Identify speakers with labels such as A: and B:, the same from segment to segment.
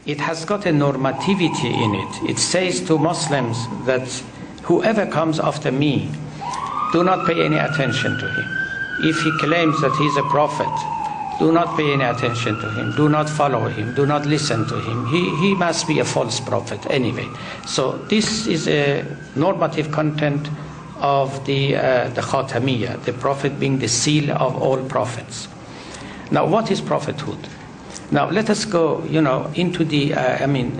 A: it has got a normativity in it. It says to Muslims that whoever comes after me, do not pay any attention to him. If he claims that he is a prophet, do not pay any attention to him. Do not follow him. Do not listen to him. He must be a false prophet anyway. So this is a normative content of the Khatamiyya, the prophet being the seal of all prophets. Now, what is prophethood? Now, let us go, into the,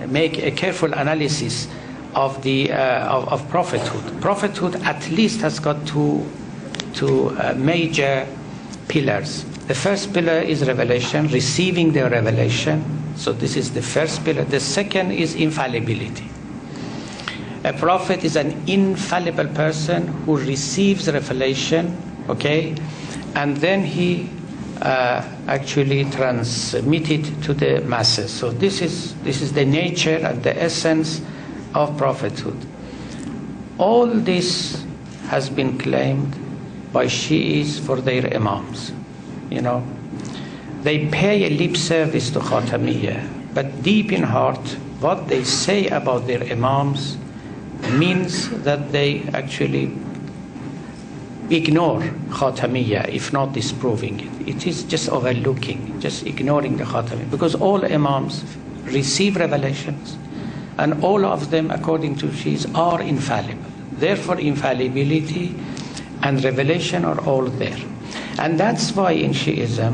A: make a careful analysis of the of prophethood. Prophethood at least has got two major pillars. The first pillar is revelation, receiving the revelation. So this is the first pillar. The second is infallibility. A prophet is an infallible person who receives revelation, okay, and then he actually transmit it to the masses. So this is the nature and the essence of prophethood. All this has been claimed by Shi'is for their Imams. They pay a lip service to Khatamiyya, but deep in heart, what they say about their Imams means that they actually ignore Khatamiyya, if not disproving it. It is just overlooking, just ignoring the Khatamiyya, because all Imams receive revelations, and all of them, according to Shi'is, are infallible. Therefore, infallibility and revelation are all there. And that's why in Shi'ism,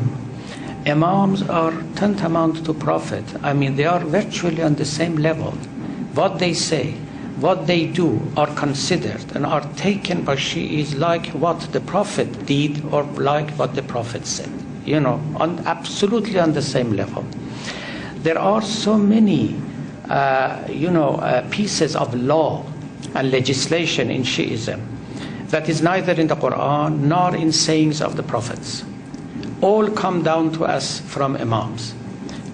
A: Imams are tantamount to Prophet. They are virtually on the same level. What they say, what they do are considered and are taken by Shi'is like what the Prophet did or like what the Prophet said. Absolutely on the same level. There are so many, pieces of law and legislation in Shi'ism that is neither in the Quran nor in sayings of the prophets. All come down to us from Imams.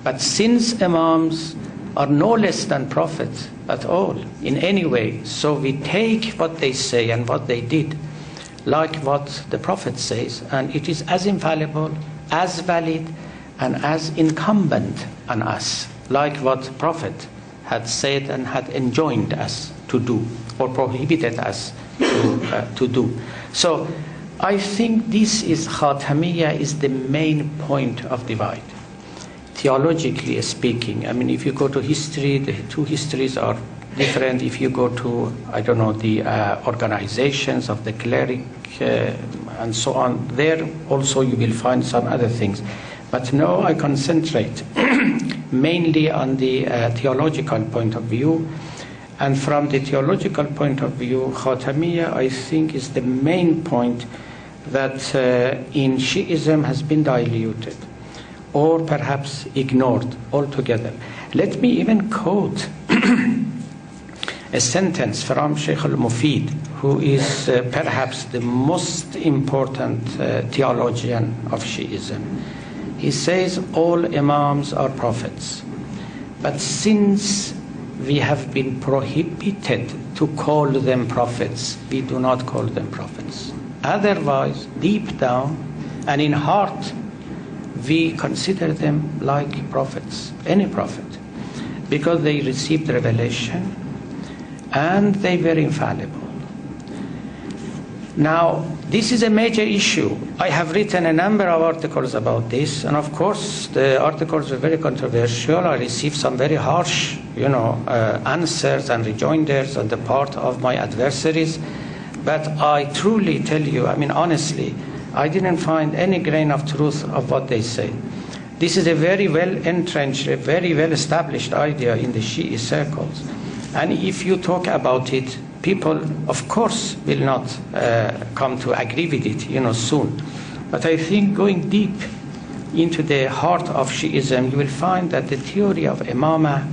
A: But since Imams are no less than prophets at all, in any way, so we take what they say and what they did like what the Prophet says, and it is as infallible, as valid, and as incumbent on us, like what Prophet had said and had enjoined us to do, or prohibited us to do. So I think this is Khatamiyya is the main point of divide. Theologically speaking, if you go to history, the two histories are different. If you go to, the organizations of the cleric and so on, there also you will find some other things. But now I concentrate mainly on the theological point of view. And from the theological point of view, Khatamiyya, I think, is the main point that in Shi'ism has been diluted or perhaps ignored altogether. Let me even quote a sentence from Shaykh al Mufid, who is perhaps the most important theologian of Shi'ism. He says, all Imams are prophets, but since we have been prohibited to call them prophets, we do not call them prophets. Otherwise, deep down and in heart, we consider them like prophets, any prophet, because they received revelation and they were infallible. Now, this is a major issue. I have written a number of articles about this, and of course the articles were very controversial. I received some very harsh answers and rejoinders on the part of my adversaries. But I truly tell you, honestly, I didn't find any grain of truth of what they say. This is a very well entrenched, a very well established idea in the Shi'i circles. And if you talk about it, people, of course, will not come to agree with it, soon. But I think going deep into the heart of Shi'ism, you will find that the theory of Imamah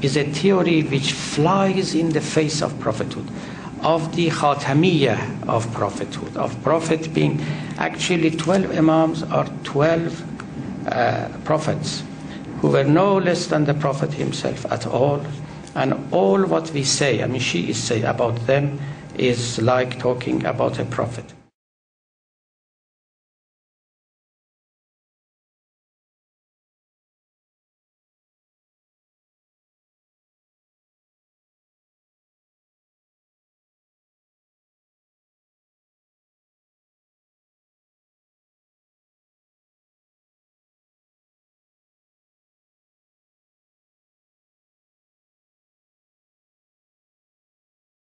A: is a theory which flies in the face of prophethood, of the Khatamiyya of prophethood, of prophet being actually 12 Imams or 12 prophets who were no less than the Prophet himself at all. And all what we say, Shi'is say about them is like talking about a prophet.